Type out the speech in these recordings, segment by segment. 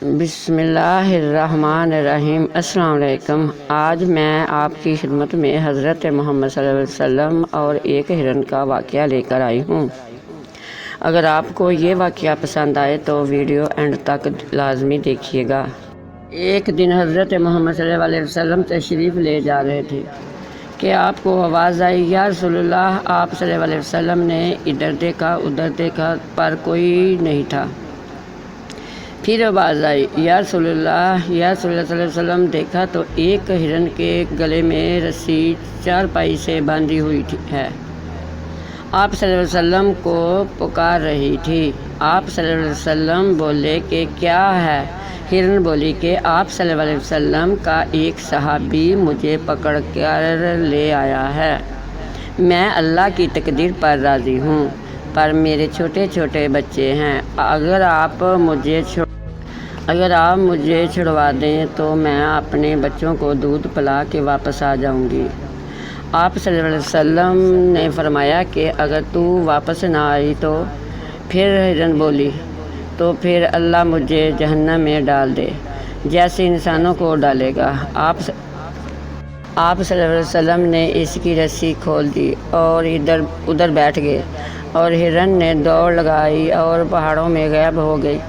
بسم اللہ الرحمن الرحیم۔ السلام علیکم۔ آج میں آپ کی خدمت میں حضرت محمد صلی اللہ علیہ وسلم اور ایک ہرن کا واقعہ لے کر آئی ہوں۔ اگر آپ کو یہ واقعہ پسند آئے تو ویڈیو اینڈ تک لازمی دیکھیے گا۔ ایک دن حضرت محمد صلی اللہ علیہ وسلم تشریف لے جا رہے تھے کہ آپ کو آواز آئی، یا رسول اللہ۔ آپ صلی اللہ علیہ وسلم نے ادھر دیکھا ادھر دیکھا پر کوئی نہیں تھا۔ پھر آواز آئی، یا رسول اللہ، یا رسول اللہ صلی اللہ علیہ وسلم۔ دیکھا تو ایک ہرن کے گلے میں رسی چارپائی سے باندھی ہوئی ہے، آپ صلی اللہ علیہ وسلم کو پکار رہی تھی۔ آپ صلی اللہ علیہ وسلم بولے کہ کیا ہے؟ ہرن بولی کہ آپ صلی اللہ علیہ وسلم کا ایک صحابی مجھے پکڑ کر لے آیا ہے۔ میں اللہ کی تقدیر پر راضی ہوں، پر میرے چھوٹے چھوٹے بچے ہیں۔ اگر آپ مجھے چھڑوا دیں تو میں اپنے بچوں کو دودھ پلا کے واپس آ جاؤں گی۔ آپ صلی اللہ علیہ وسلم نے فرمایا کہ اگر تو واپس نہ آئی تو پھر ہرن بولی تو پھر اللہ مجھے جہنم میں ڈال دے جیسے انسانوں کو ڈالے گا۔ آپ صلی اللہ علیہ وسلم نے اس کی رسی کھول دی اور ادھر بیٹھ گئے، اور ہرن نے دوڑ لگائی اور پہاڑوں میں غائب ہو گئی۔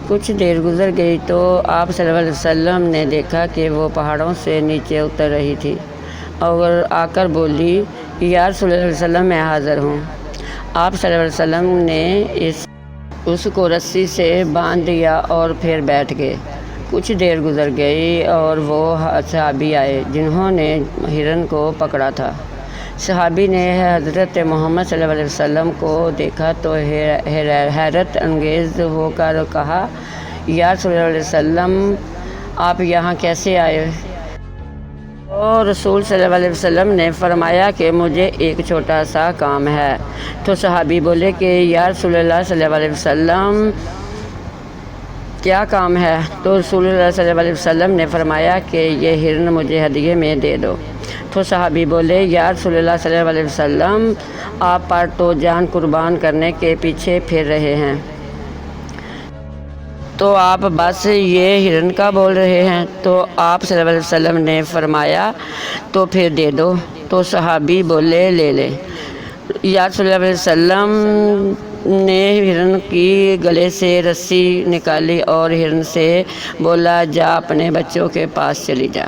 کچھ دیر گزر گئی تو آپ صلی اللہ علیہ وسلم نے دیکھا کہ وہ پہاڑوں سے نیچے اتر رہی تھی اور آ کر بولی، یا رسول اللہ علیہ وسلم، میں حاضر ہوں۔ آپ صلی اللہ علیہ وسلم نے اس کو رسی سے باندھ دیا اور پھر بیٹھ گئے۔ کچھ دیر گزر گئی اور وہ صحابی آئے جنہوں نے ہرن کو پکڑا تھا۔ صحابی نے حضرت محمد صلی اللہ علیہ وسلم کو دیکھا تو حیرت انگیز ہو کر کہا، یا رسول اللہ علیہ وسلم، آپ یہاں کیسے آئے؟ اور رسول صلی اللہ علیہ وسلم نے فرمایا کہ مجھے ایک چھوٹا سا کام ہے۔ تو صحابی بولے کہ یا رسول اللہ صلی اللہ علیہ وسلم، کیا کام ہے؟ تو رسول اللہ صلی اللہ علیہ وسلم نے فرمایا کہ یہ ہرن مجھے ہدیے میں دے دو۔ تو صحابی بولے، یا رسول اللہ صلی اللہ علیہ وسلم، آپ پر تو جان قربان کرنے کے پیچھے پھر رہے ہیں، تو آپ بس یہ ہرن کا بول رہے ہیں؟ تو آپ صلی اللہ علیہ وسلم نے فرمایا تو پھر دے دو۔ تو صحابی بولے، لے لے۔ یا رسول اللہ علیہ وسلم نے ہرن کی گلے سے رسی نکالی اور ہرن سے بولا، جا اپنے بچوں کے پاس چلی جا۔